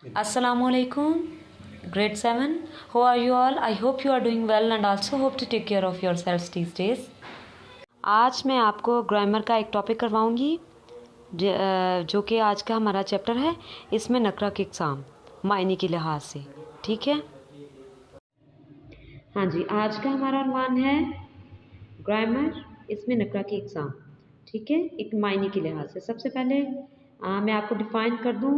Assalamualaikum, grade 7. How are you all? I hope you are doing well and also hope to take care of yourselves these days. आज मैं आपको grammar का एक topic करवाऊंगी जो कि आज का हमारा चैप्टर है। इसमें नकरा के एग्ज़ाम मायने के लिहाज से, ठीक है। हाँ जी, आज का हमारा उन्वान है ग्रामर, इसमें नकरा के एग्ज़ाम, ठीक है, एक मायने के लिहाज से। सबसे पहले मैं आपको डिफ़ाइन कर दूं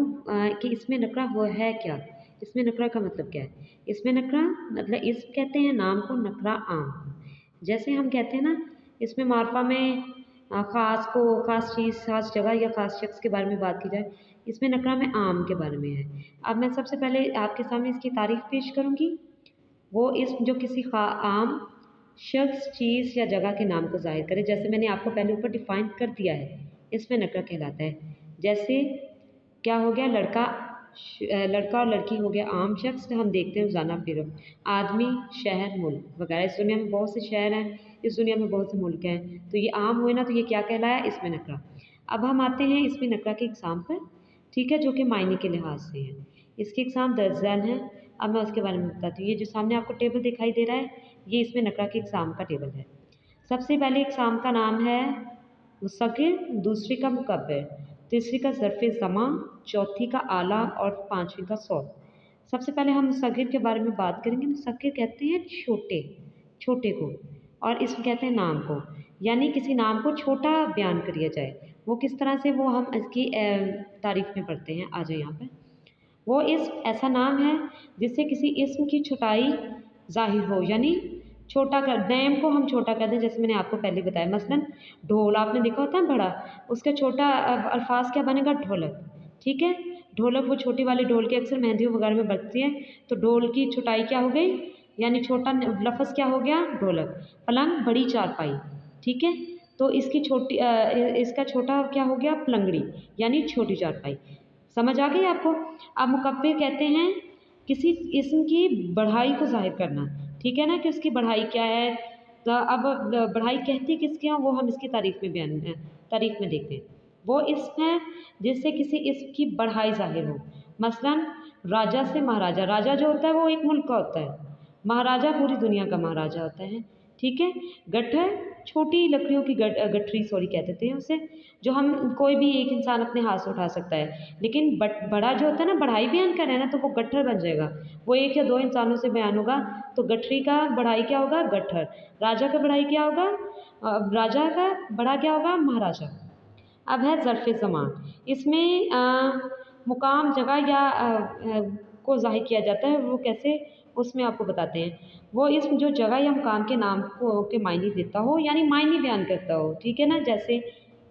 कि इसमें नकरा वो है क्या। इसमें नकरा का मतलब क्या है। इसमें नकरा मतलब इसम कहते हैं नाम को, नकरा आम। जैसे हम कहते हैं ना, इसमें मार्फा में ख़ास को, ख़ास चीज़, ख़ास जगह या ख़ास शख्स के बारे में बात की जाए, इसमें नकरा में आम के बारे में है। अब मैं सबसे पहले आपके सामने इसकी तारीफ़ पेश करूँगी। वो इसम जो किसी आम शख्स, चीज़ या जगह के नाम को ज़ाहिर करे। जैसे मैंने आपको पहले ऊपर डिफ़ाइन कर दिया है, इसमें नकरा कहलाता है। जैसे क्या हो गया, लड़का और लड़की हो गया आम शख्स, हम देखते हैं रोज़ाना फिर आदमी, शहर, मुल्क वगैरह। इस दुनिया में बहुत से शहर हैं, इस दुनिया में बहुत से मुल्क हैं, तो ये आम हुए ना, तो ये क्या कहलाया, इसमें नकरा। अब हम आते हैं इसमें नकरा के एग्ज़ाम पर, ठीक है, जो कि मायने के लिहाज से है। इसके एग्ज़ाम दर्जन है। अब मैं उसके बारे में बताती हूँ। ये जो सामने आपको टेबल दिखाई दे रहा है, ये इसमें नकरा के एग्ज़ाम का टेबल है। सबसे पहले एग्ज़ाम का नाम है मुस्तक़िल, दूसरी का मुकब्बर, तीसरी का ज़र्फ़े ज़मा, चौथी का आला और पाँचवीं का सौत। सबसे पहले हम मुस्तक़िल के बारे में बात करेंगे। मुस्तक़िल कहते हैं छोटे को, और इसमें कहते हैं नाम को, यानी किसी नाम को छोटा बयान कर दिया जाए। वो किस तरह से, वो हम इसकी तारीफ़ में पढ़ते हैं। आ जाए यहाँ पर। वो इसम ऐसा नाम है जिससे किसी इसम की छोटाई ज़ाहिर हो, यानी छोटा कर, नेम को हम छोटा कर दें। जैसे मैंने आपको पहले बताया, मसलन ढोल आपने देखा होता है बड़ा, उसका छोटा अल्फाज क्या बनेगा, ढोलक, ठीक है। ढोलक वो छोटी वाली ढोल की अक्सर मेहंदी वगैरह में बजती है, तो ढोल की छोटाई क्या हो गई, यानी छोटा लफ्ज़ क्या हो गया, ढोलक। पलंग, बड़ी चारपाई, ठीक है, तो इसकी इसका छोटा क्या हो गया, पलंगड़ी, यानी छोटी चारपाई। समझ आ गई आपको। अब मुकब्बिर कहते हैं किसी इसम की बढ़ाई को ज़ाहिर करना, ठीक है ना, कि उसकी बढ़ाई क्या है। तो अब बढ़ाई कहती किसके हैं, वो हम इसकी तारीफ़ में देखते हैं। वो इसम है जिससे किसी इसम की बढ़ाई ज़ाहिर हो। मसलन राजा से महाराजा, राजा जो होता है वो एक मुल्क का होता है, महाराजा पूरी दुनिया का महाराजा होता है, ठीक है। गट्ठर, छोटी लकड़ियों की गठरी कह देते हैं उसे, जो हम कोई भी एक इंसान अपने हाथ से उठा सकता है। लेकिन बड़ा जो होता है ना, बढ़ाई बयान कर रहे हैं ना, तो वो गट्ठर बन जाएगा। वो एक या दो इंसानों से बयान होगा, तो गठरी का बढ़ाई क्या होगा, गट्ठर। राजा का बढ़ाई क्या होगा, राजा का बड़ा क्या होगा, महाराजा। अब है ज़र्फ़े ज़मान। इसमें मुकाम, जगह या को ज़ाहिर किया जाता है। वो कैसे, उसमें आपको बताते हैं। वो इसम जो जगह या मुकाम के नाम को के मायने देता हो, यानी मायने बयान करता हो, ठीक है ना। जैसे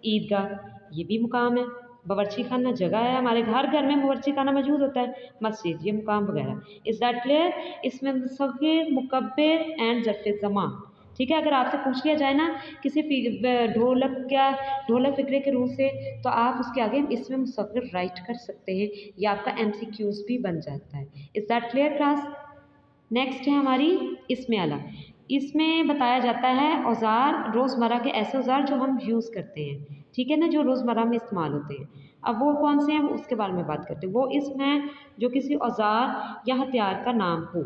ईदगाह, ये भी मुकाम है। बावर्ची खाना जगह है, हमारे घर में बावर्ची खाना मौजूद होता है। मस्जिद, ये मुकाम वगैरह। Is that clear. इसमें मुस्तक़िल, मुकब्बिर एंड ज़र्फ़े ज़मान, ठीक है। अगर आपसे पूछ लिया जाए ना किसी ढोलक फ़िक्रे के रूप से, तो आप उसके आगे इसमें मुस्तक़िल राइट कर सकते हैं। ये आपका MCQs भी बन जाता है। Is that clear class. Next है हमारी इसमें आला। इसमें बताया जाता है औज़ार, रोज़मर्रा के ऐसे औज़ार जो हम यूज़ करते हैं, ठीक है ना, जो रोज़मर्रा में इस्तेमाल होते हैं। अब वो कौन से हैं, उसके बारे में बात करते हैं। वो इसम है जो किसी औज़ार या हथियार का नाम हो,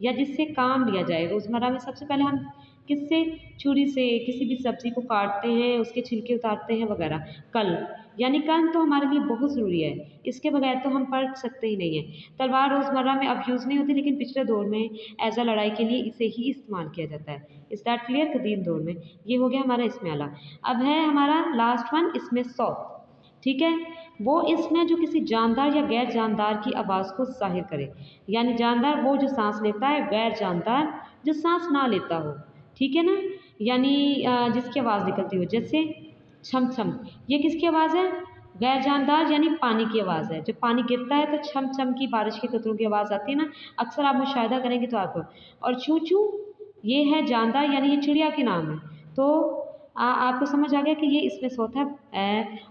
या जिससे काम लिया जाए रोज़मर्रा में। सबसे पहले हम किससे, छुरी से किसी भी सब्ज़ी को काटते हैं, उसके छिलके उतारते हैं वगैरह। कल, यानी कल तो हमारे लिए बहुत ज़रूरी है, इसके बगैर तो हम पढ़ सकते ही नहीं हैं। तलवार रोज़मर्रा में अब यूज़ नहीं होती, लेकिन पिछले दौर में एज़ अ लड़ाई के लिए इसे ही इस्तेमाल किया जाता है। Is that clear. कदीम दौर में ये हो गया हमारा इसमें आला। अब है हमारा लास्ट वन, इसमें सौत, ठीक है। वो इसमें जो किसी जानदार या गैर जानदार की आवाज़ को ज़ाहिर करे, यानी जानदार वो जो सांस लेता है, गैर जानदार जो सांस ना लेता हो, ठीक है ना, यानी जिसकी आवाज़ निकलती हो। जैसे छम छम, ये किसकी आवाज़ है, गैर जानदार, यानी पानी की आवाज़ है। जब पानी गिरता है तो छम छम की, बारिश के कतरों की आवाज़ आती है ना, अक्सर आप मुशाहिदा करेंगे तो आपको। और चू चू, ये है जानदार, यानी ये चिड़िया के नाम है। तो आपको समझ आ गया कि ये इसमें सौत है,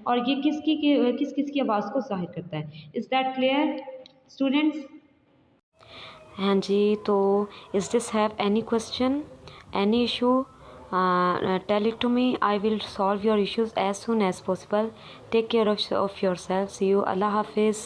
और ये किस किस की आवाज़ को ज़ाहिर करता है। Is that clear students. हाँ जी, तो is this have any question, any issue, tell it to me. I will solve your issues as soon as possible. Take care of yourself. See you. Allah Hafiz.